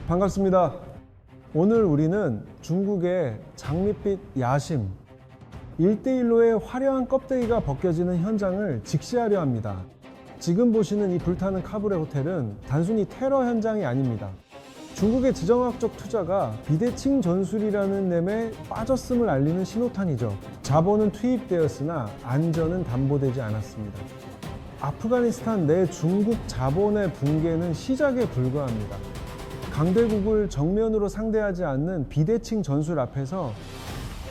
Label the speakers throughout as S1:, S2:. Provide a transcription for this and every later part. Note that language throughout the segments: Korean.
S1: 반갑습니다. 오늘 우리는 중국의 장밋빛 야심 1대1로의 화려한 껍데기가 벗겨지는 현장을 직시하려 합니다. 지금 보시는 이 불타는 카브레 호텔은 단순히 테러 현장이 아닙니다. 중국의 지정학적 투자가 비대칭 전술이라는 셈에 빠졌음을 알리는 신호탄이죠. 자본은 투입되었으나 안전은 담보되지 않았습니다. 아프가니스탄 내 중국 자본의 붕괴는 시작에 불과합니다. 강대국을 정면으로 상대하지 않는 비대칭 전술 앞에서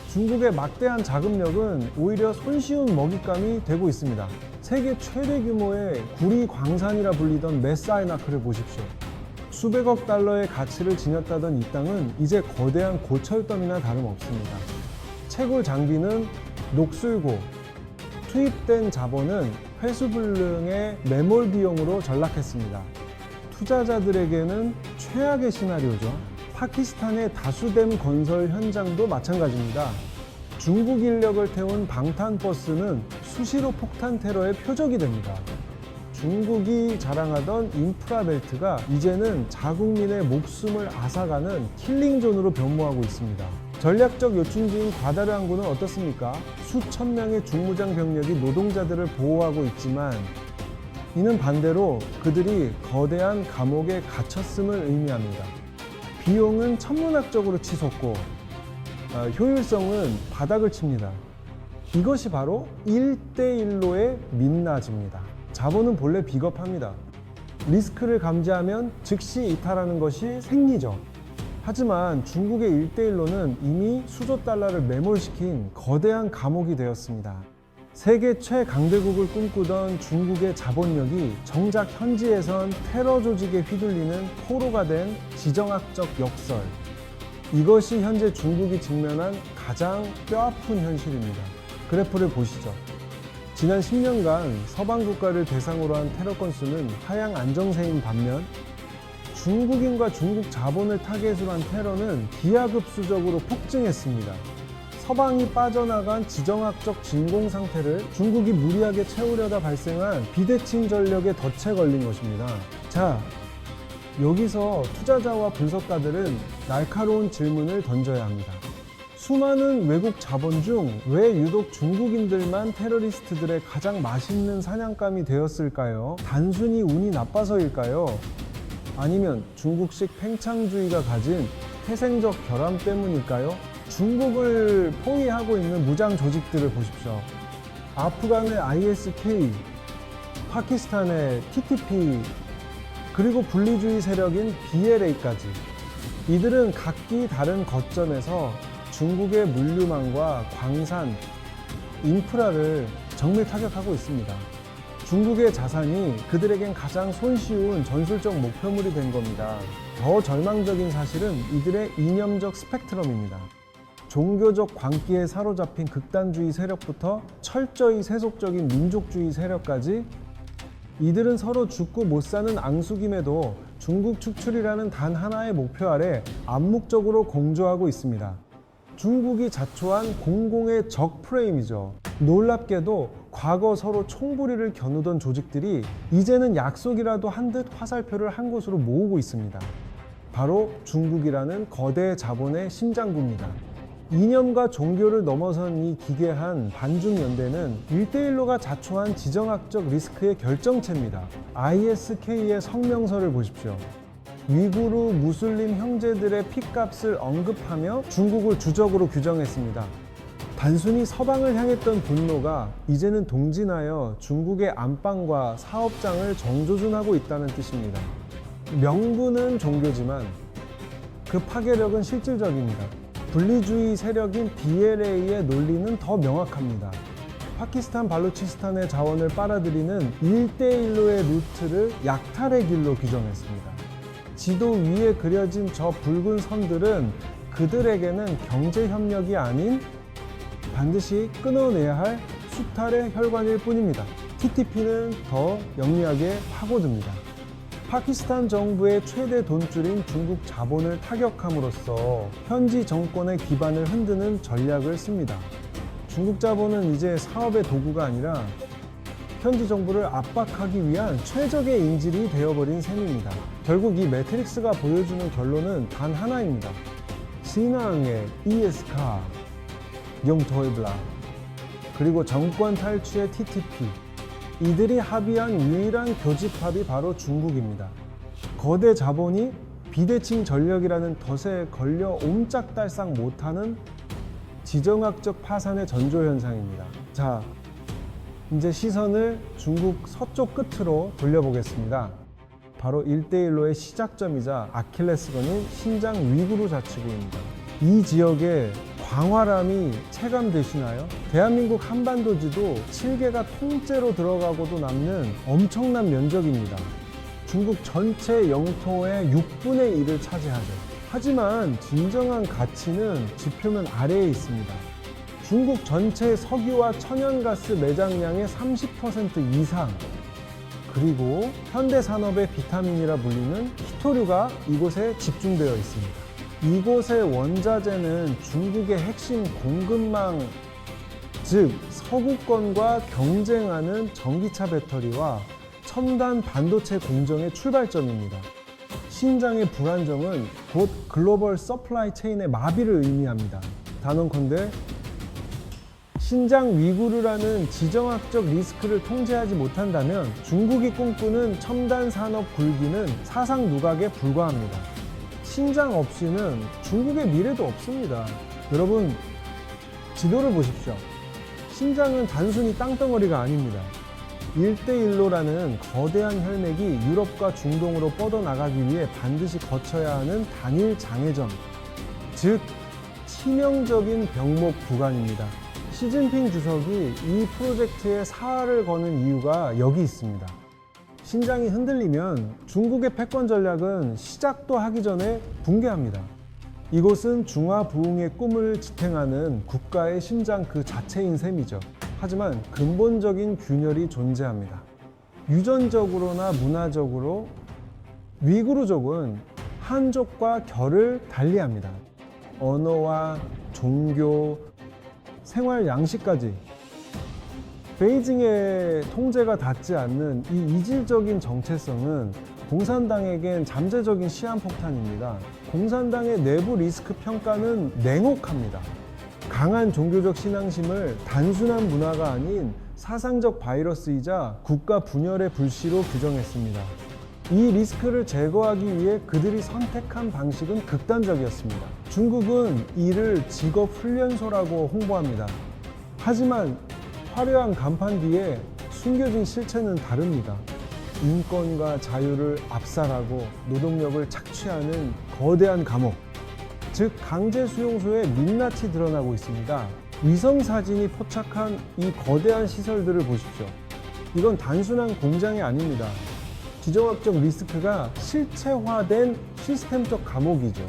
S1: 중국의 막대한 자금력은 오히려 손쉬운 먹잇감이 되고 있습니다. 세계 최대 규모의 구리 광산이라 불리던 메사이나크를 보십시오. 수백억 달러의 가치를 지녔다던 이 땅은 이제 거대한 고철더미나 다름없습니다. 채굴 장비는 녹슬고 투입된 자본은 회수불능의 매몰 비용으로 전락했습니다. 투자자들에게는 최악의 시나리오죠. 파키스탄의 다수댐 건설 현장도 마찬가지입니다. 중국 인력을 태운 방탄버스는 수시로 폭탄 테러의 표적이 됩니다. 중국이 자랑하던 인프라 벨트가 이제는 자국민의 목숨을 앗아가는 킬링존으로 변모하고 있습니다. 전략적 요충지인 과다르 항구는 어떻습니까? 수천 명의 중무장 병력이 노동자들을 보호하고 있지만 이는 반대로 그들이 거대한 감옥에 갇혔음을 의미합니다. 비용은 천문학적으로 치솟고 효율성은 바닥을 칩니다. 이것이 바로 1대1로의 민낯입니다. 자본은 본래 비겁합니다. 리스크를 감지하면 즉시 이탈하는 것이 생리죠. 하지만 중국의 1대1로는 이미 수조 달러를 매몰시킨 거대한 감옥이 되었습니다. 세계 최강대국을 꿈꾸던 중국의 자본력이 정작 현지에선 테러 조직에 휘둘리는 포로가 된 지정학적 역설. 이것이 현재 중국이 직면한 가장 뼈아픈 현실입니다. 그래프를 보시죠. 지난 10년간 서방 국가를 대상으로 한 테러 건수는 하향 안정세인 반면 중국인과 중국 자본을 타겟으로 한 테러는 기하급수적으로 폭증했습니다. 서방이 빠져나간 지정학적 진공 상태를 중국이 무리하게 채우려다 발생한 비대칭 전력에 덫에 걸린 것입니다. 자, 여기서 투자자와 분석가들은 날카로운 질문을 던져야 합니다. 수많은 외국 자본 중 왜 유독 중국인들만 테러리스트들의 가장 맛있는 사냥감이 되었을까요? 단순히 운이 나빠서일까요? 아니면 중국식 팽창주의가 가진 태생적 결함 때문일까요? 중국을 포위하고 있는 무장 조직들을 보십시오. 아프간의 ISK, 파키스탄의 TTP, 그리고 분리주의 세력인 BLA까지. 이들은 각기 다른 거점에서 중국의 물류망과 광산, 인프라를 정밀 타격하고 있습니다. 중국의 자산이 그들에겐 가장 손쉬운 전술적 목표물이 된 겁니다. 더 절망적인 사실은 이들의 이념적 스펙트럼입니다. 종교적 광기에 사로잡힌 극단주의 세력부터 철저히 세속적인 민족주의 세력까지 이들은 서로 죽고 못 사는 앙숙임에도 중국 축출이라는 단 하나의 목표 아래 암묵적으로 공조하고 있습니다. 중국이 자초한 공공의 적 프레임이죠. 놀랍게도 과거 서로 총부리를 겨누던 조직들이 이제는 약속이라도 한 듯 화살표를 한 곳으로 모으고 있습니다. 바로 중국이라는 거대 자본의 심장부입니다. 이념과 종교를 넘어선 이 기괴한 반중연대는 1대1로가 자초한 지정학적 리스크의 결정체입니다. ISK의 성명서를 보십시오. 위구르 무슬림 형제들의 핏값을 언급하며 중국을 주적으로 규정했습니다. 단순히 서방을 향했던 분노가 이제는 동진하여 중국의 안방과 사업장을 정조준하고 있다는 뜻입니다. 명분은 종교지만 그 파괴력은 실질적입니다. 분리주의 세력인 BLA의 논리는 더 명확합니다. 파키스탄 발루치스탄의 자원을 빨아들이는 1대1로의 루트를 약탈의 길로 규정했습니다. 지도 위에 그려진 저 붉은 선들은 그들에게는 경제협력이 아닌 반드시 끊어내야 할 수탈의 혈관일 뿐입니다. TTP는 더 영리하게 파고듭니다. 파키스탄 정부의 최대 돈줄인 중국 자본을 타격함으로써 현지 정권의 기반을 흔드는 전략을 씁니다. 중국 자본은 이제 사업의 도구가 아니라 현지 정부를 압박하기 위한 최적의 인질이 되어버린 셈입니다. 결국 이 매트릭스가 보여주는 결론은 단 하나입니다. 신앙의 ES카, 영토이블라, 그리고 정권 탈취의 TTP, 이들이 합의한 유일한 교집합이 바로 중국입니다. 거대 자본이 비대칭 전력이라는 덫에 걸려 옴짝달싹 못하는 지정학적 파산의 전조현상입니다. 자, 이제 시선을 중국 서쪽 끝으로 돌려보겠습니다. 바로 1대1로의 시작점이자 아킬레스건인 신장 위구르 자치구입니다. 이 지역에 광활함이 체감되시나요? 대한민국 한반도지도 7개가 통째로 들어가고도 남는 엄청난 면적입니다. 중국 전체 영토의 6분의 1을 차지하죠. 하지만 진정한 가치는 지표면 아래에 있습니다. 중국 전체 석유와 천연가스 매장량의 30% 이상, 그리고 현대산업의 비타민이라 불리는 히토류가 이곳에 집중되어 있습니다. 이곳의 원자재는 중국의 핵심 공급망, 즉 서구권과 경쟁하는 전기차 배터리와 첨단 반도체 공정의 출발점입니다. 신장의 불안정은 곧 글로벌 서플라이 체인의 마비를 의미합니다. 단언컨대 신장 위구르라는 지정학적 리스크를 통제하지 못한다면 중국이 꿈꾸는 첨단 산업 굴기는 사상 누각에 불과합니다. 신장 없이는 중국의 미래도 없습니다. 여러분, 지도를 보십시오. 신장은 단순히 땅덩어리가 아닙니다. 1대1로라는 거대한 혈맥이 유럽과 중동으로 뻗어나가기 위해 반드시 거쳐야 하는 단일 장애점, 즉 치명적인 병목 구간입니다. 시진핑 주석이 이 프로젝트에 사활을 거는 이유가 여기 있습니다. 신장이 흔들리면 중국의 패권 전략은 시작도 하기 전에 붕괴합니다. 이곳은 중화부흥의 꿈을 지탱하는 국가의 심장 그 자체인 셈이죠. 하지만 근본적인 균열이 존재합니다. 유전적으로나 문화적으로 위구르족은 한족과 결을 달리합니다. 언어와 종교, 생활 양식까지 베이징의 통제가 닿지 않는 이 이질적인 정체성은 공산당에겐 잠재적인 시한폭탄입니다. 공산당의 내부 리스크 평가는 냉혹합니다. 강한 종교적 신앙심을 단순한 문화가 아닌 사상적 바이러스이자 국가 분열의 불씨로 규정했습니다. 이 리스크를 제거하기 위해 그들이 선택한 방식은 극단적이었습니다. 중국은 이를 직업훈련소라고 홍보합니다. 하지만 화려한 간판 뒤에 숨겨진 실체는 다릅니다. 인권과 자유를 압살하고 노동력을 착취하는 거대한 감옥, 즉 강제 수용소에 민낯이 드러나고 있습니다. 위성사진이 포착한 이 거대한 시설들을 보십시오. 이건 단순한 공장이 아닙니다. 지정학적 리스크가 실체화된 시스템적 감옥이죠.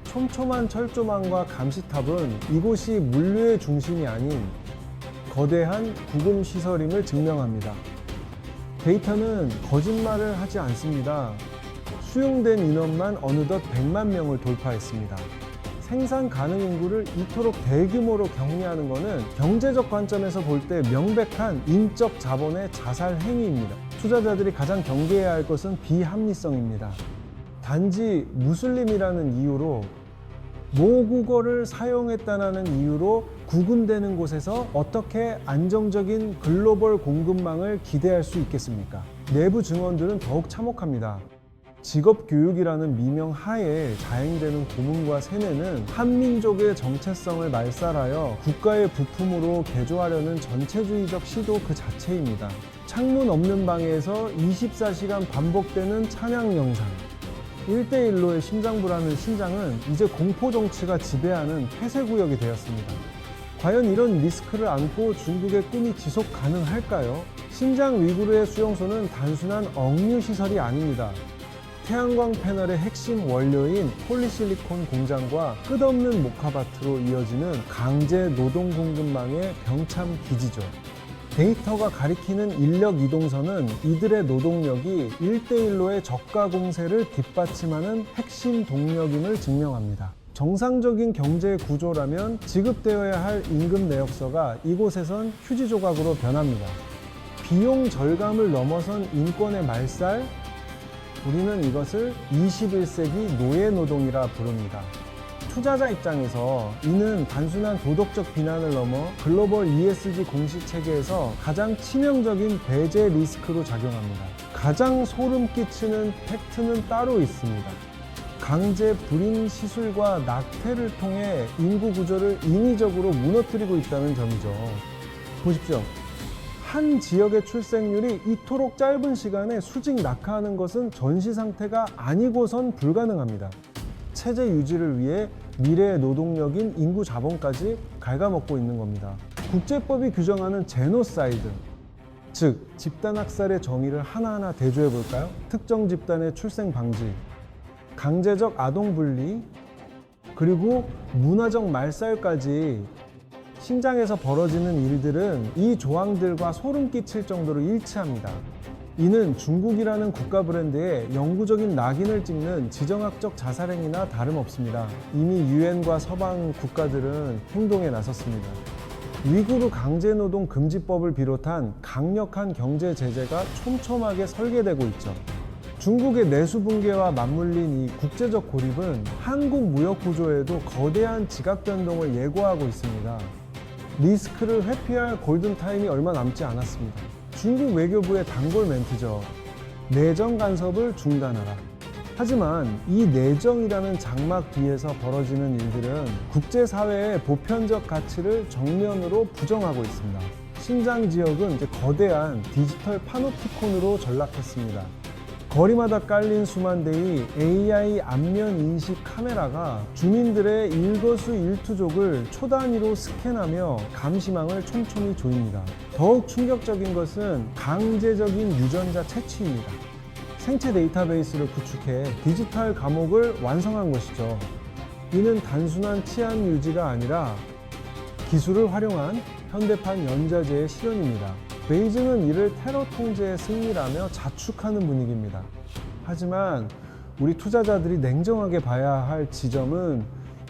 S1: 촘촘한 철조망과 감시탑은 이곳이 물류의 중심이 아닌 거대한 구금시설임을 증명합니다. 데이터는 거짓말을 하지 않습니다. 수용된 인원만 어느덧 100만 명을 돌파했습니다. 생산 가능 인구를 이토록 대규모로 격리하는 것은 경제적 관점에서 볼 때 명백한 인적 자본의 자살 행위입니다. 투자자들이 가장 경계해야 할 것은 비합리성입니다. 단지 무슬림이라는 이유로 모국어를 사용했다는 이유로 구금되는 곳에서 어떻게 안정적인 글로벌 공급망을 기대할 수 있겠습니까? 내부 증언들은 더욱 참혹합니다. 직업교육이라는 미명 하에 자행되는 고문과 세뇌는 한민족의 정체성을 말살하여 국가의 부품으로 개조하려는 전체주의적 시도 그 자체입니다. 창문 없는 방에서 24시간 반복되는 찬양 영상, 1대1로의 심장부라는 신장은 이제 공포정치가 지배하는 폐쇄구역이 되었습니다. 과연 이런 리스크를 안고 중국의 꿈이 지속 가능할까요? 신장 위구르의 수용소는 단순한 억류시설이 아닙니다. 태양광 패널의 핵심 원료인 폴리실리콘 공장과 끝없는 목화밭으로 이어지는 강제 노동 공급망의 병참 기지죠. 데이터가 가리키는 인력 이동선은 이들의 노동력이 1대1로의 저가 공세를 뒷받침하는 핵심 동력임을 증명합니다. 정상적인 경제 구조라면 지급되어야 할 임금 내역서가 이곳에선 휴지 조각으로 변합니다. 비용 절감을 넘어선 인권의 말살, 우리는 이것을 21세기 노예 노동이라 부릅니다. 투자자 입장에서 이는 단순한 도덕적 비난을 넘어 글로벌 ESG 공시 체계에서 가장 치명적인 배제 리스크로 작용합니다. 가장 소름 끼치는 팩트는 따로 있습니다. 강제 불임 시술과 낙태를 통해 인구 구조를 인위적으로 무너뜨리고 있다는 점이죠. 보십시오. 한 지역의 출생률이 이토록 짧은 시간에 수직 낙하하는 것은 전시 상태가 아니고선 불가능합니다. 체제 유지를 위해 미래의 노동력인 인구 자본까지 갉아먹고 있는 겁니다. 국제법이 규정하는 제노사이드, 즉 집단 학살의 정의를 하나하나 대조해 볼까요? 특정 집단의 출생 방지, 강제적 아동 분리, 그리고 문화적 말살까지 신장에서 벌어지는 일들은 이 조항들과 소름 끼칠 정도로 일치합니다. 이는 중국이라는 국가 브랜드에 영구적인 낙인을 찍는 지정학적 자살행위나 다름없습니다. 이미 유엔과 서방 국가들은 행동에 나섰습니다. 위구르 강제노동 금지법을 비롯한 강력한 경제 제재가 촘촘하게 설계되고 있죠. 중국의 내수 붕괴와 맞물린 이 국제적 고립은 한국 무역 구조에도 거대한 지각 변동을 예고하고 있습니다. 리스크를 회피할 골든타임이 얼마 남지 않았습니다. 중국 외교부의 단골 멘트죠. 내정 간섭을 중단하라. 하지만 이 내정이라는 장막 뒤에서 벌어지는 일들은 국제사회의 보편적 가치를 정면으로 부정하고 있습니다. 신장 지역은 이제 거대한 디지털 파노티콘으로 전락했습니다. 거리마다 깔린 수만 대의 AI 안면 인식 카메라가 주민들의 일거수일투족을 초 단위로 스캔하며 감시망을 촘촘히 조입니다. 더욱 충격적인 것은 강제적인 유전자 채취입니다. 생체 데이터베이스를 구축해 디지털 감옥을 완성한 것이죠. 이는 단순한 치안 유지가 아니라 기술을 활용한 현대판 연좌제의 실현입니다. 베이징은 이를 테러 통제의 승리라며 자축하는 분위기입니다. 하지만 우리 투자자들이 냉정하게 봐야 할 지점은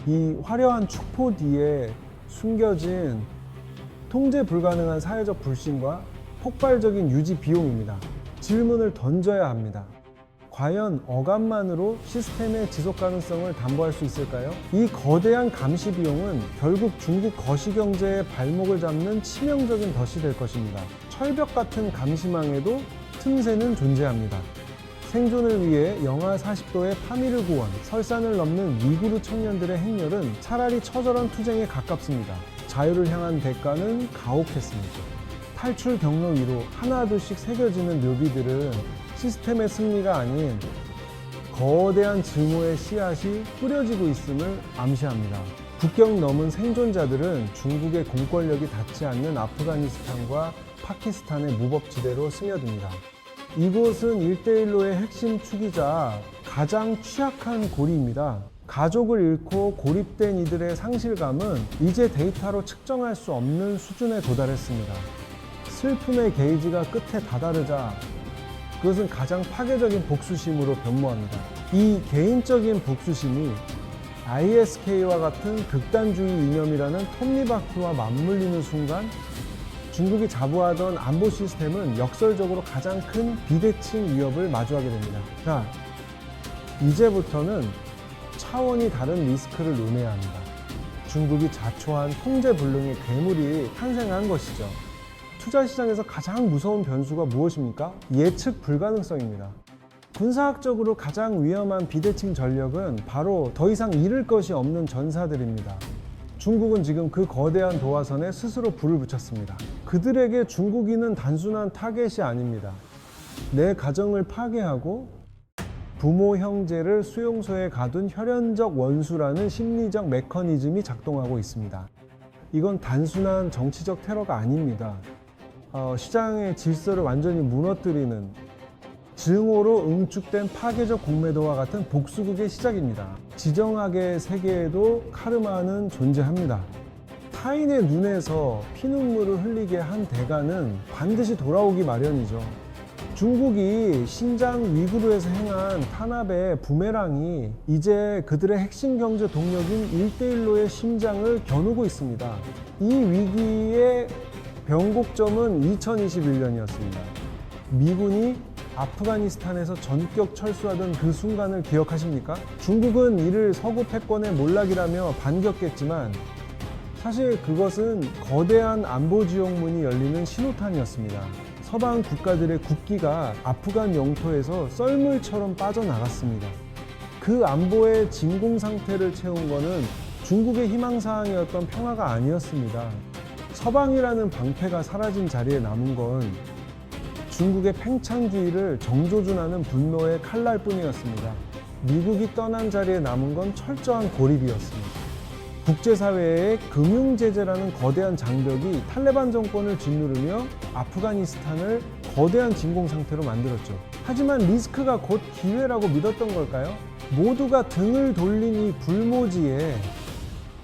S1: 이 화려한 축포 뒤에 숨겨진 통제 불가능한 사회적 불신과 폭발적인 유지 비용입니다. 질문을 던져야 합니다. 과연 어감만으로 시스템의 지속 가능성을 담보할 수 있을까요? 이 거대한 감시 비용은 결국 중국 거시경제의 발목을 잡는 치명적인 덫이 될 것입니다. 철벽 같은 감시망에도 틈새는 존재합니다. 생존을 위해 영하 40도의 파미르 고원, 설산을 넘는 위구르 청년들의 행렬은 차라리 처절한 투쟁에 가깝습니다. 자유를 향한 대가는 가혹했습니다. 탈출 경로 위로 하나둘씩 새겨지는 묘비들은 시스템의 승리가 아닌 거대한 증오의 씨앗이 뿌려지고 있음을 암시합니다. 국경 넘은 생존자들은 중국의 공권력이 닿지 않는 아프가니스탄과 파키스탄의 무법지대로 스며듭니다. 이곳은 1대1로의 핵심 축이자 가장 취약한 고리입니다. 가족을 잃고 고립된 이들의 상실감은 이제 데이터로 측정할 수 없는 수준에 도달했습니다. 슬픔의 게이지가 끝에 다다르자 그것은 가장 파괴적인 복수심으로 변모합니다. 이 개인적인 복수심이 ISK와 같은 극단주의 이념이라는 톱니바퀴와 맞물리는 순간 중국이 자부하던 안보 시스템은 역설적으로 가장 큰 비대칭 위협을 마주하게 됩니다. 자, 이제부터는 차원이 다른 리스크를 논해야 합니다. 중국이 자초한 통제불능의 괴물이 탄생한 것이죠. 투자시장에서 가장 무서운 변수가 무엇입니까? 예측 불가능성입니다. 군사학적으로 가장 위험한 비대칭 전력은 바로 더 이상 잃을 것이 없는 전사들입니다. 중국은 지금 그 거대한 도화선에 스스로 불을 붙였습니다. 그들에게 중국인은 단순한 타겟이 아닙니다. 내 가정을 파괴하고 부모 형제를 수용소에 가둔 혈연적 원수라는 심리적 메커니즘이 작동하고 있습니다. 이건 단순한 정치적 테러가 아닙니다. 시장의 질서를 완전히 무너뜨리는 증오로 응축된 파괴적 공매도와 같은 복수극의 시작입니다. 지정학의 세계에도 카르마는 존재합니다. 타인의 눈에서 피눈물을 흘리게 한 대가는 반드시 돌아오기 마련이죠. 중국이 신장 위구르에서 행한 탄압의 부메랑이 이제 그들의 핵심 경제 동력인 1대1로의 심장을 겨누고 있습니다. 이 위기의 변곡점은 2021년이었습니다. 미군이 아프가니스탄에서 전격 철수하던 그 순간을 기억하십니까? 중국은 이를 서구 패권의 몰락이라며 반겼겠지만 사실 그것은 거대한 안보지옥문이 열리는 신호탄이었습니다. 서방 국가들의 국기가 아프간 영토에서 썰물처럼 빠져나갔습니다. 그 안보의 진공 상태를 채운 것은 중국의 희망사항이었던 평화가 아니었습니다. 서방이라는 방패가 사라진 자리에 남은 건 중국의 팽창주의를 정조준하는 분노의 칼날 뿐이었습니다. 미국이 떠난 자리에 남은 건 철저한 고립이었습니다. 국제사회의 금융제재라는 거대한 장벽이 탈레반 정권을 짓누르며 아프가니스탄을 거대한 진공 상태로 만들었죠. 하지만 리스크가 곧 기회라고 믿었던 걸까요? 모두가 등을 돌린 이 불모지에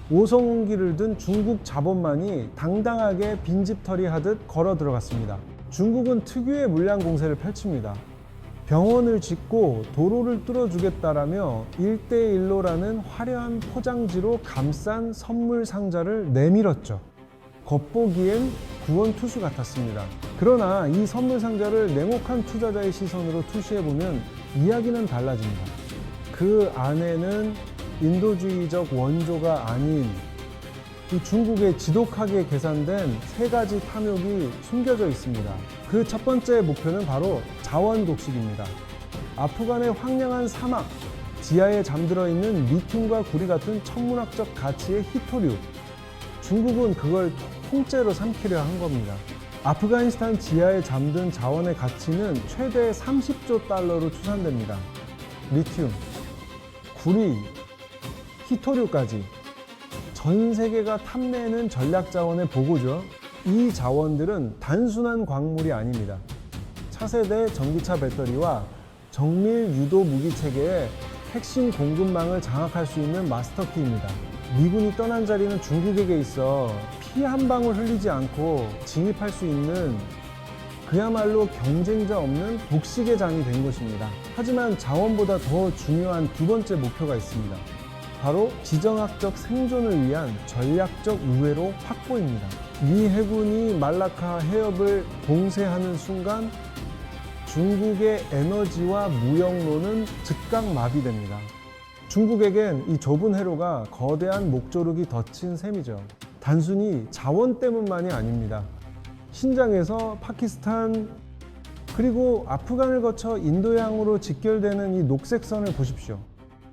S1: 오성훈기를 든 중국 자본만이 당당하게 빈집털이하듯 걸어 들어갔습니다. 중국은 특유의 물량 공세를 펼칩니다. 병원을 짓고 도로를 뚫어주겠다라며 1대1로라는 화려한 포장지로 감싼 선물 상자를 내밀었죠. 겉보기엔 구원투수 같았습니다. 그러나 이 선물 상자를 냉혹한 투자자의 시선으로 투시해보면 이야기는 달라집니다. 그 안에는 인도주의적 원조가 아닌 이 중국의 지독하게 계산된 3가지 탐욕이 숨겨져 있습니다. 그 첫 번째 목표는 바로 자원 독식입니다. 아프간의 황량한 사막, 지하에 잠들어 있는 리튬과 구리 같은 천문학적 가치의 히토류. 중국은 그걸 통째로 삼키려 한 겁니다. 아프가니스탄 지하에 잠든 자원의 가치는 최대 30조 달러로 추산됩니다. 리튬, 구리, 히토류까지 전 세계가 탐내는 전략 자원의 보고죠. 이 자원들은 단순한 광물이 아닙니다. 차세대 전기차 배터리와 정밀 유도 무기 체계의 핵심 공급망을 장악할 수 있는 마스터키입니다. 미군이 떠난 자리는 중국에게 있어 피 한 방울 흘리지 않고 진입할 수 있는 그야말로 경쟁자 없는 독식의 장이 된 것입니다. 하지만 자원보다 더 중요한 두 번째 목표가 있습니다. 바로 지정학적 생존을 위한 전략적 우회로 확보입니다. 미 해군이 말라카 해협을 봉쇄하는 순간 중국의 에너지와 무역로는 즉각 마비됩니다. 중국에겐 이 좁은 해로가 거대한 목조르기 덧친 셈이죠. 단순히 자원 때문만이 아닙니다. 신장에서 파키스탄 그리고 아프간을 거쳐 인도양으로 직결되는 이 녹색선을 보십시오.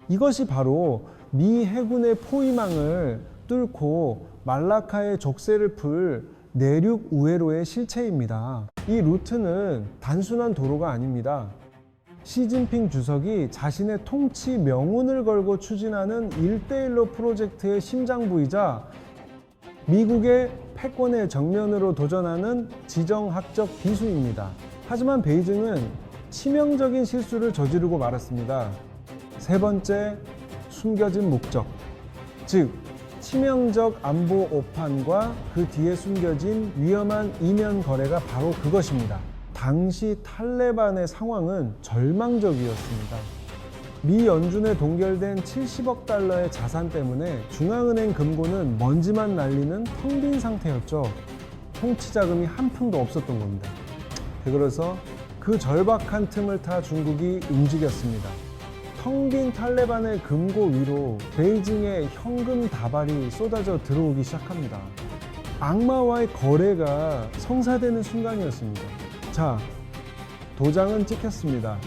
S1: 이것이 바로 미 해군의 포위망을 뚫고 말라카의 족쇄를 풀 내륙 우회로의 실체입니다. 이 루트는 단순한 도로가 아닙니다. 시진핑 주석이 자신의 통치 명운을 걸고 추진하는 1대1로 프로젝트의 심장부이자 미국의 패권의 정면으로 도전하는 지정학적 비수입니다. 하지만 베이징은 치명적인 실수를 저지르고 말았습니다. 세 번째, 숨겨진 목적. 즉, 치명적 안보 오판과 그 뒤에 숨겨진 위험한 이면 거래가 바로 그것입니다. 당시 탈레반의 상황은 절망적이었습니다. 미 연준에 동결된 70억 달러의 자산 때문에 중앙은행 금고는 먼지만 날리는 텅 빈 상태였죠. 통치 자금이 한 푼도 없었던 겁니다. 그래서 그 절박한 틈을 타 중국이 움직였습니다. 텅 빈 탈레반의 금고 위로 베이징의 현금 다발이 쏟아져 들어오기 시작합니다. 악마와의 거래가 성사되는 순간이었습니다. 자, 도장은 찍혔습니다.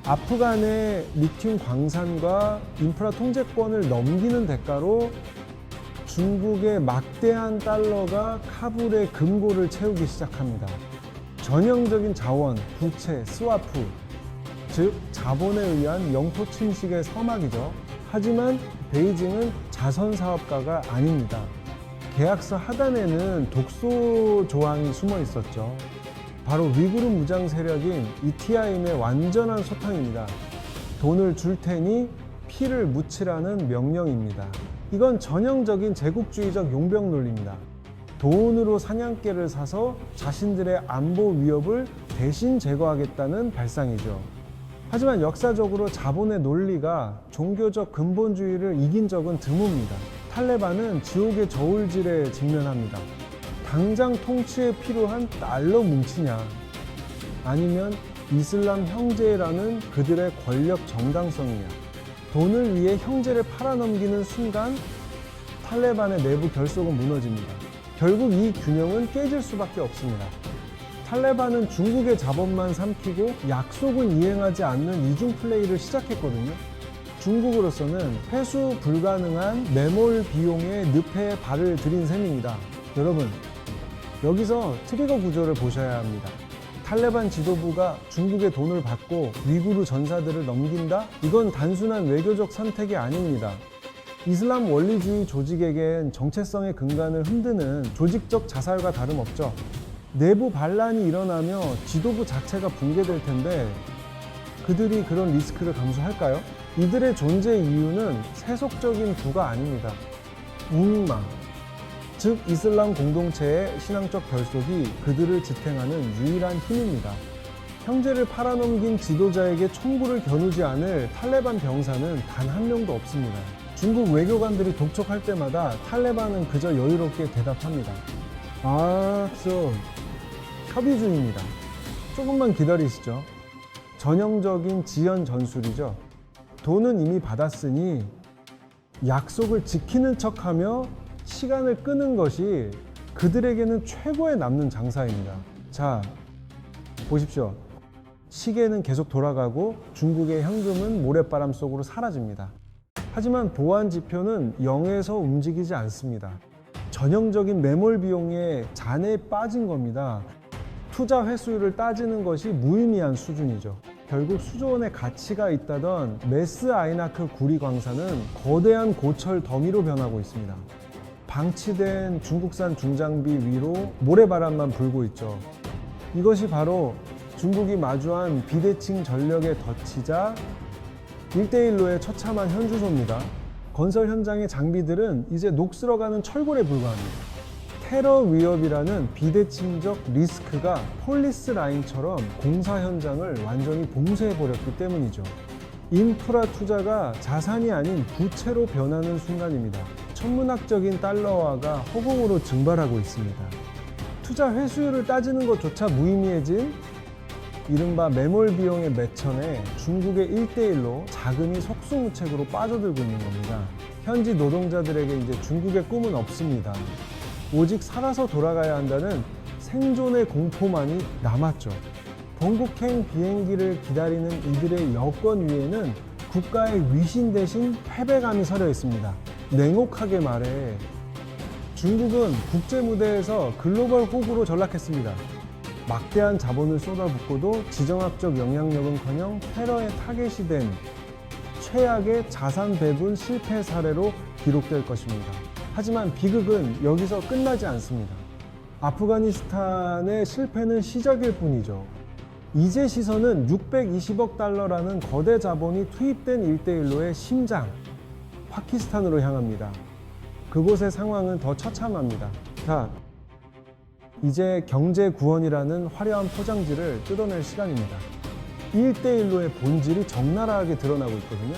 S1: 아프간의 리튬 광산과 인프라 통제권을 넘기는 대가로 중국의 막대한 달러가 카불의 금고를 채우기 시작합니다. 전형적인 자원, 부채, 스와프, 즉 자본에 의한 영토 침식의 서막이죠. 하지만 베이징은 자선 사업가가 아닙니다. 계약서 하단에는 독소 조항이 숨어 있었죠. 바로 위구르 무장 세력인 ETIM의 완전한 소탕입니다. 돈을 줄 테니 피를 묻히라는 명령입니다. 이건 전형적인 제국주의적 용병 논리입니다. 돈으로 사냥개를 사서 자신들의 안보 위협을 대신 제거하겠다는 발상이죠. 하지만 역사적으로 자본의 논리가 종교적 근본주의를 이긴 적은 드뭅니다. 탈레반은 지옥의 저울질에 직면합니다. 당장 통치에 필요한 달러 뭉치냐, 아니면 이슬람 형제라는 그들의 권력 정당성이냐. 돈을 위해 형제를 팔아넘기는 순간 탈레반의 내부 결속은 무너집니다. 결국 이 균형은 깨질 수밖에 없습니다. 탈레반은 중국의 자본만 삼키고 약속은 이행하지 않는 이중 플레이를 시작했거든요. 중국으로서는 회수 불가능한 매몰 비용의 늪에 발을 들인 셈입니다. 여러분, 여기서 트리거 구조를 보셔야 합니다. 탈레반 지도부가 중국의 돈을 받고 위구르 전사들을 넘긴다? 이건 단순한 외교적 선택이 아닙니다. 이슬람 원리주의 조직에겐 정체성의 근간을 흔드는 조직적 자살과 다름없죠. 내부 반란이 일어나며 지도부 자체가 붕괴될 텐데 그들이 그런 리스크를 감수할까요? 이들의 존재 이유는 세속적인 부가 아닙니다. 웅마, 즉 이슬람 공동체의 신앙적 결속이 그들을 지탱하는 유일한 힘입니다. 형제를 팔아넘긴 지도자에게 총구를 겨누지 않을 탈레반 병사는 단 한 명도 없습니다. 중국 외교관들이 독촉할 때마다 탈레반은 그저 여유롭게 대답합니다. 협의 중입니다. 조금만 기다리시죠. 전형적인 지연 전술이죠. 돈은 이미 받았으니 약속을 지키는 척하며 시간을 끄는 것이 그들에게는 최고의 남는 장사입니다. 자, 보십시오. 시계는 계속 돌아가고 중국의 현금은 모래바람 속으로 사라집니다. 하지만 보안 지표는 0에서 움직이지 않습니다. 전형적인 매몰 비용에 잔해에 빠진 겁니다. 투자 회수율을 따지는 것이 무의미한 수준이죠. 결국 수조 원의 가치가 있다던 메스 아이나크 구리 광산은 거대한 고철 더미로 변하고 있습니다. 방치된 중국산 중장비 위로 모래바람만 불고 있죠. 이것이 바로 중국이 마주한 비대칭 전력의 덫이자 1대1로의 처참한 현주소입니다. 건설 현장의 장비들은 이제 녹슬어가는 철골에 불과합니다. 테러 위협이라는 비대칭적 리스크가 폴리스 라인처럼 공사 현장을 완전히 봉쇄해버렸기 때문이죠. 인프라 투자가 자산이 아닌 부채로 변하는 순간입니다. 천문학적인 달러화가 허공으로 증발하고 있습니다. 투자 회수율을 따지는 것조차 무의미해진 이른바 매몰 비용의 매천에 중국의 1대1로 자금이 속수무책으로 빠져들고 있는 겁니다. 현지 노동자들에게 이제 중국의 꿈은 없습니다. 오직 살아서 돌아가야 한다는 생존의 공포만이 남았죠. 본국행 비행기를 기다리는 이들의 여권 위에는 국가의 위신 대신 패배감이 서려 있습니다. 냉혹하게 말해 중국은 국제 무대에서 글로벌 호구로 전락했습니다. 막대한 자본을 쏟아붓고도 지정학적 영향력은커녕 테러의 타겟이 된 최악의 자산 배분 실패 사례로 기록될 것입니다. 하지만 비극은 여기서 끝나지 않습니다. 아프가니스탄의 실패는 시작일 뿐이죠. 이제 시선은 620억 달러라는 거대 자본이 투입된 1대1로의 심장, 파키스탄으로 향합니다. 그곳의 상황은 더 처참합니다. 자, 이제 경제 구원이라는 화려한 포장지를 뜯어낼 시간입니다. 1대1로의 본질이 적나라하게 드러나고 있거든요.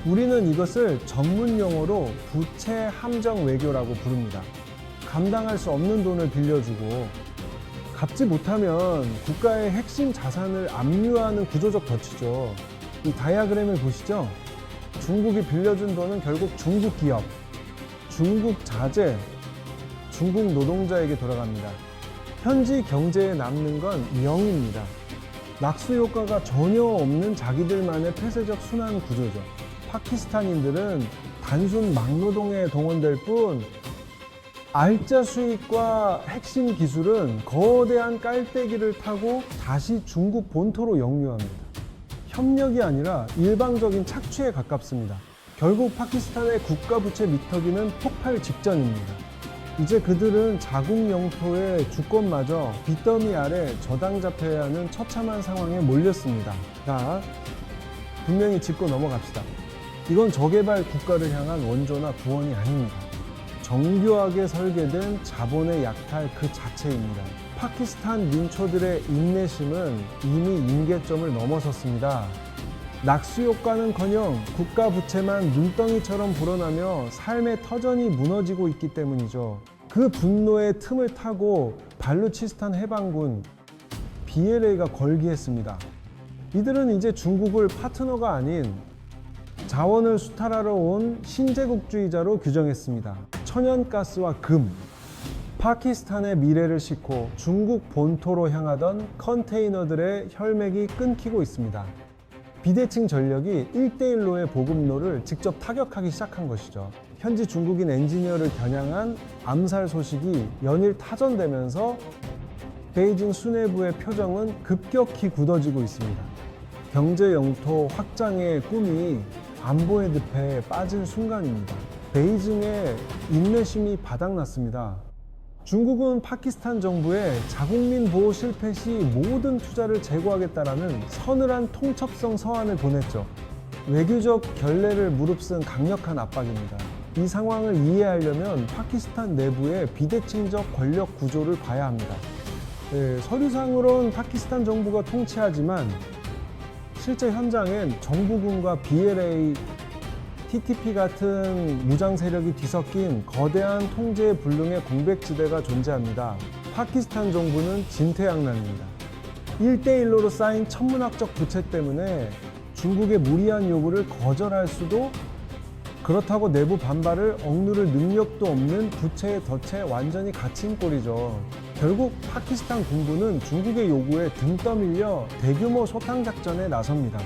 S1: 우리는 이것을 전문 용어로 부채 함정 외교라고 부릅니다. 감당할 수 없는 돈을 빌려주고 갚지 못하면 국가의 핵심 자산을 압류하는 구조적 덫이죠. 이 다이아그램을 보시죠. 중국이 빌려준 돈은 결국 중국 기업, 중국 자재, 중국 노동자에게 돌아갑니다. 현지 경제에 남는 건 0입니다. 낙수 효과가 전혀 없는 자기들만의 폐쇄적 순환 구조죠. 파키스탄인들은 단순 막노동에 동원될 뿐 알짜 수익과 핵심 기술은 거대한 깔때기를 타고 다시 중국 본토로 역류합니다. 협력이 아니라 일방적인 착취에 가깝습니다. 결국 파키스탄의 국가 부채 미터기는 폭발 직전입니다. 이제 그들은 자국 영토의 주권마저 빚더미 아래 저당 잡혀야 하는 처참한 상황에 몰렸습니다. 자, 분명히 짚고 넘어갑시다. 이건 저개발 국가를 향한 원조나 구원이 아닙니다. 정교하게 설계된 자본의 약탈 그 자체입니다. 파키스탄 민초들의 인내심은 이미 임계점을 넘어섰습니다. 낙수 효과는커녕 국가 부채만 눈덩이처럼 불어나며 삶의 터전이 무너지고 있기 때문이죠. 그 분노의 틈을 타고 발루치스탄 해방군 BLA가 걸기했습니다. 이들은 이제 중국을 파트너가 아닌 자원을 수탈하러 온 신제국주의자로 규정했습니다. 천연가스와 금, 파키스탄의 미래를 싣고 중국 본토로 향하던 컨테이너들의 혈맥이 끊기고 있습니다. 비대칭 전력이 1대1로의 보급로를 직접 타격하기 시작한 것이죠. 현지 중국인 엔지니어를 겨냥한 암살 소식이 연일 타전되면서 베이징 수뇌부의 표정은 급격히 굳어지고 있습니다. 경제 영토 확장의 꿈이 안보의 늪에 빠진 순간입니다. 베이징의 인내심이 바닥났습니다. 중국은 파키스탄 정부의 자국민 보호 실패 시 모든 투자를 재고하겠다라는 서늘한 통첩성 서한을 보냈죠. 외교적 결례를 무릅쓴 강력한 압박입니다. 이 상황을 이해하려면 파키스탄 내부의 비대칭적 권력 구조를 봐야 합니다. 서류상으로는 파키스탄 정부가 통치하지만 실제 현장엔 정부군과 BLA, TTP 같은 무장 세력이 뒤섞인 거대한 통제 불능의 공백지대가 존재합니다. 파키스탄 정부는 진퇴양난입니다. 1대1로로 쌓인 천문학적 부채 때문에 중국의 무리한 요구를 거절할 수도, 그렇다고 내부 반발을 억누를 능력도 없는 부채의 덫에 완전히 갇힌 꼴이죠. 결국 파키스탄 군부는 중국의 요구에 등 떠밀려 대규모 소탕 작전에 나섭니다.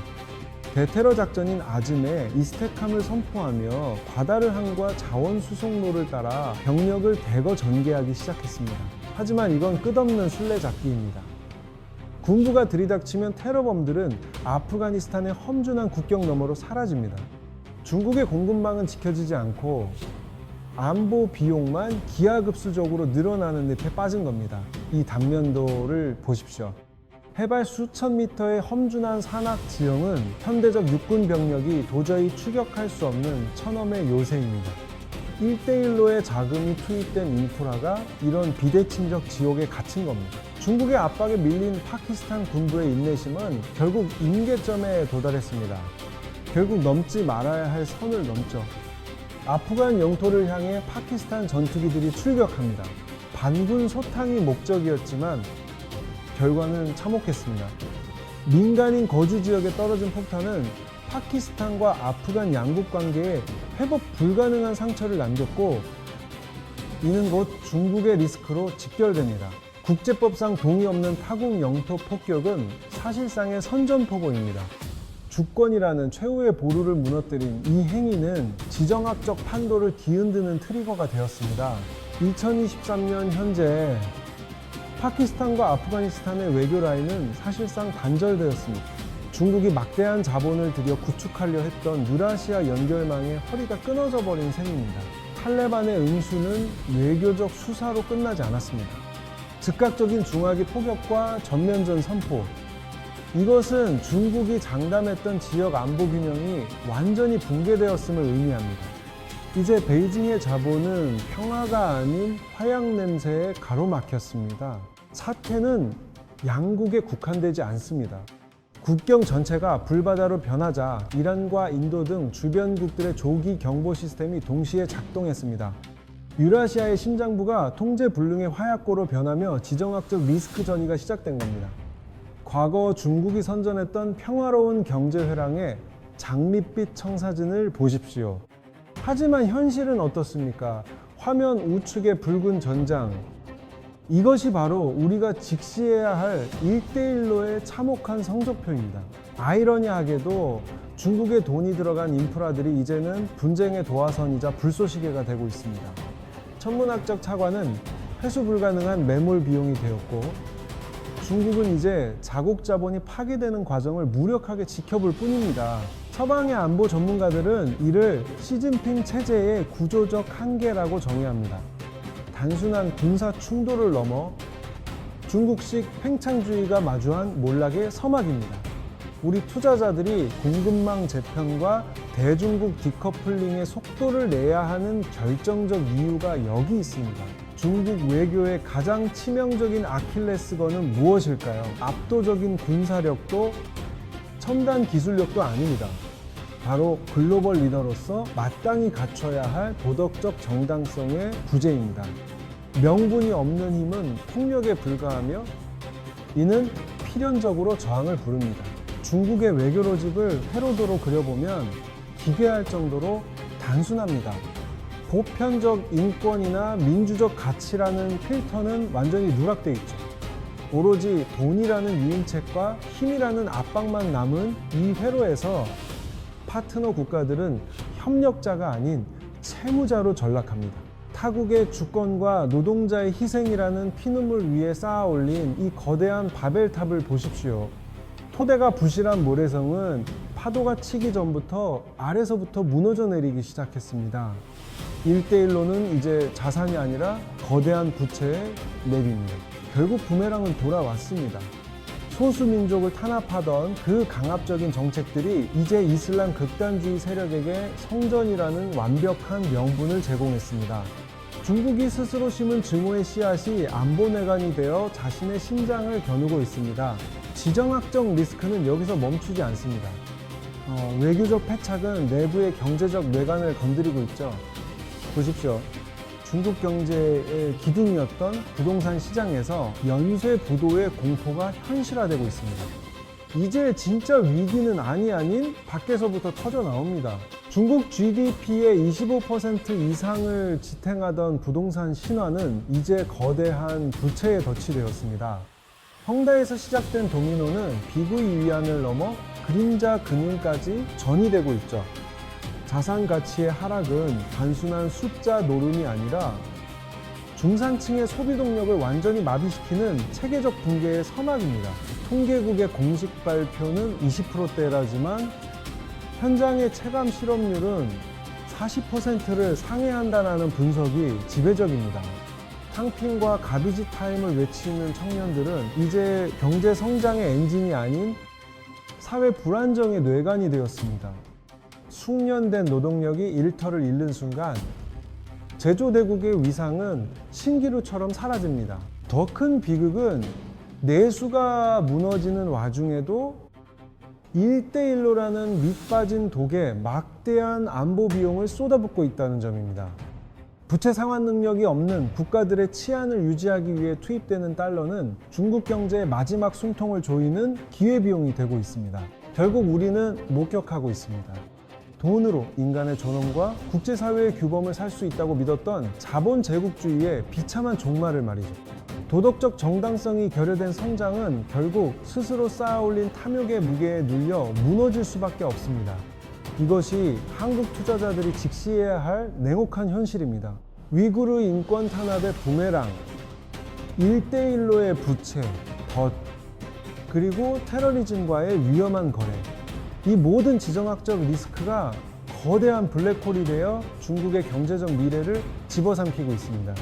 S1: 대테러 작전인 아즘에 이스테캄을 선포하며 과다르항과 자원 수송로를 따라 병력을 대거 전개하기 시작했습니다. 하지만 이건 끝없는 술래잡기입니다. 군부가 들이닥치면 테러범들은 아프가니스탄의 험준한 국경 너머로 사라집니다. 중국의 공급망은 지켜지지 않고 안보 비용만 기하급수적으로 늘어나는 늪에 빠진 겁니다. 이 단면도를 보십시오. 해발 수천 미터의 험준한 산악 지형은 현대적 육군 병력이 도저히 추격할 수 없는 천엄의 요새입니다. 1대1로의 자금이 투입된 인프라가 이런 비대칭적 지옥에 갇힌 겁니다. 중국의 압박에 밀린 파키스탄 군부의 인내심은 결국 임계점에 도달했습니다. 결국 넘지 말아야 할 선을 넘죠. 아프간 영토를 향해 파키스탄 전투기들이 출격합니다. 반군 소탕이 목적이었지만 결과는 참혹했습니다. 민간인 거주 지역에 떨어진 폭탄은 파키스탄과 아프간 양국 관계에 회복 불가능한 상처를 남겼고, 이는 곧 중국의 리스크로 직결됩니다. 국제법상 동의 없는 타국 영토 폭격은 사실상의 선전포고입니다. 주권이라는 최후의 보루를 무너뜨린 이 행위는 지정학적 판도를 뒤흔드는 트리거가 되었습니다. 2023년 현재 파키스탄과 아프가니스탄의 외교 라인은 사실상 단절되었습니다. 중국이 막대한 자본을 들여 구축하려 했던 유라시아 연결망의 허리가 끊어져 버린 셈입니다. 탈레반의 응수는 외교적 수사로 끝나지 않았습니다. 즉각적인 중화기 포격과 전면전 선포, 이것은 중국이 장담했던 지역 안보 균형이 완전히 붕괴되었음을 의미합니다. 이제 베이징의 자본은 평화가 아닌 화약 냄새에 가로막혔습니다. 사태는 양국에 국한되지 않습니다. 국경 전체가 불바다로 변하자 이란과 인도 등 주변국들의 조기 경보 시스템이 동시에 작동했습니다. 유라시아의 심장부가 통제 불능의 화약고로 변하며 지정학적 리스크 전이가 시작된 겁니다. 과거 중국이 선전했던 평화로운 경제회랑의 장밋빛 청사진을 보십시오. 하지만 현실은 어떻습니까? 화면 우측의 붉은 전장, 이것이 바로 우리가 직시해야 할 1대1로의 참혹한 성적표입니다. 아이러니하게도 중국의 돈이 들어간 인프라들이 이제는 분쟁의 도화선이자 불쏘시개가 되고 있습니다. 천문학적 차관은 회수 불가능한 매몰 비용이 되었고, 중국은 이제 자국 자본이 파괴되는 과정을 무력하게 지켜볼 뿐입니다. 서방의 안보 전문가들은 이를 시진핑 체제의 구조적 한계라고 정의합니다. 단순한 군사 충돌을 넘어 중국식 팽창주의가 마주한 몰락의 서막입니다. 우리 투자자들이 공급망 재편과 대중국 디커플링의 속도를 내야 하는 결정적 이유가 여기 있습니다. 중국 외교의 가장 치명적인 아킬레스건은 무엇일까요? 압도적인 군사력도 첨단 기술력도 아닙니다. 바로 글로벌 리더로서 마땅히 갖춰야 할 도덕적 정당성의 부재입니다. 명분이 없는 힘은 폭력에 불과하며 이는 필연적으로 저항을 부릅니다. 중국의 외교 로직을 회로도로 그려보면 기괴할 정도로 단순합니다. 보편적 인권이나 민주적 가치라는 필터는 완전히 누락돼 있죠. 오로지 돈이라는 유인책과 힘이라는 압박만 남은 이 회로에서 파트너 국가들은 협력자가 아닌 채무자로 전락합니다. 타국의 주권과 노동자의 희생이라는 피눈물 위에 쌓아 올린 이 거대한 바벨탑을 보십시오. 토대가 부실한 모래성은 파도가 치기 전부터 아래서부터 무너져 내리기 시작했습니다. 1대1로는 이제 자산이 아니라 거대한 부채에 내립니다. 결국 부메랑은 돌아왔습니다. 소수민족을 탄압하던 그 강압적인 정책들이 이제 이슬람 극단주의 세력에게 성전이라는 완벽한 명분을 제공했습니다. 중국이 스스로 심은 증오의 씨앗이 안보내관이 되어 자신의 심장을 겨누고 있습니다. 지정학적 리스크는 여기서 멈추지 않습니다. 외교적 패착은 내부의 경제적 뇌관을 건드리고 있죠. 보십시오. 중국 경제의 기둥이었던 부동산 시장에서 연쇄 부도의 공포가 현실화되고 있습니다. 이제 진짜 위기는 아닌 밖에서부터 터져 나옵니다. 중국 GDP의 25% 이상을 지탱하던 부동산 신화는 이제 거대한 부채에 덫이되었습니다. 헝다에서 시작된 도미노는 비구이 위안을 넘어 그림자 금융까지 전이되고 있죠. 자산 가치의 하락은 단순한 숫자 노름이 아니라 중산층의 소비 동력을 완전히 마비시키는 체계적 붕괴의 서막입니다. 통계국의 공식 발표는 20%대라지만 현장의 체감 실업률은 40%를 상회한다는 분석이 지배적입니다. 탕핑과 가비지 타임을 외치는 청년들은 이제 경제 성장의 엔진이 아닌 사회 불안정의 뇌관이 되었습니다. 숙련된 노동력이 일터를 잃는 순간 제조대국의 위상은 신기루처럼 사라집니다. 더 큰 비극은 내수가 무너지는 와중에도 1대1로라는 밑빠진 독에 막대한 안보 비용을 쏟아붓고 있다는 점입니다. 부채 상환 능력이 없는 국가들의 치안을 유지하기 위해 투입되는 달러는 중국 경제의 마지막 숨통을 조이는 기회비용이 되고 있습니다. 결국 우리는 목격하고 있습니다. 돈으로 인간의 존엄과 국제사회의 규범을 살 수 있다고 믿었던 자본 제국주의의 비참한 종말을 말이죠. 도덕적 정당성이 결여된 성장은 결국 스스로 쌓아올린 탐욕의 무게에 눌려 무너질 수밖에 없습니다. 이것이 한국 투자자들이 직시해야 할 냉혹한 현실입니다. 위구르 인권 탄압의 부메랑, 1대1로의 부채, 덫, 그리고 테러리즘과의 위험한 거래. 이 모든 지정학적 리스크가 거대한 블랙홀이 되어 중국의 경제적 미래를 집어삼키고 있습니다.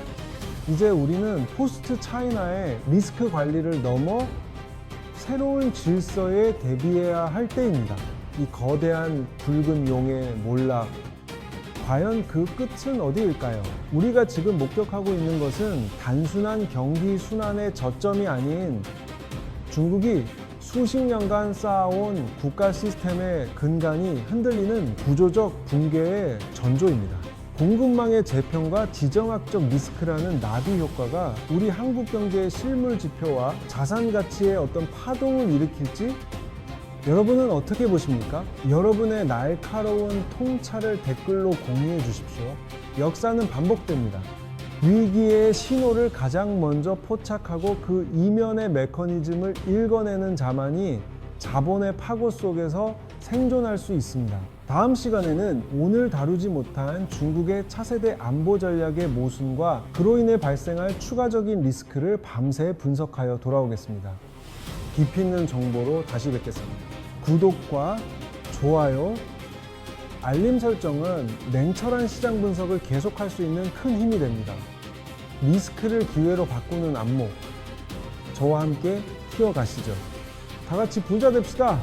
S1: 이제 우리는 포스트 차이나의 리스크 관리를 넘어 새로운 질서에 대비해야 할 때입니다. 이 거대한 붉은 용의 몰락, 과연 그 끝은 어디일까요? 우리가 지금 목격하고 있는 것은 단순한 경기 순환의 저점이 아닌 중국이 수십 년간 쌓아온 국가 시스템의 근간이 흔들리는 구조적 붕괴의 전조입니다. 공급망의 재편과 지정학적 리스크라는 나비 효과가 우리 한국 경제의 실물 지표와 자산 가치에 어떤 파동을 일으킬지 여러분은 어떻게 보십니까? 여러분의 날카로운 통찰을 댓글로 공유해 주십시오. 역사는 반복됩니다. 위기의 신호를 가장 먼저 포착하고 그 이면의 메커니즘을 읽어내는 자만이 자본의 파고 속에서 생존할 수 있습니다. 다음 시간에는 오늘 다루지 못한 중국의 차세대 안보 전략의 모순과 그로 인해 발생할 추가적인 리스크를 밤새 분석하여 돌아오겠습니다. 깊이 있는 정보로 다시 뵙겠습니다. 구독과 좋아요, 알림 설정은 냉철한 시장 분석을 계속할 수 있는 큰 힘이 됩니다. 리스크를 기회로 바꾸는 안목, 저와 함께 키워가시죠. 다 같이 부자 됩시다.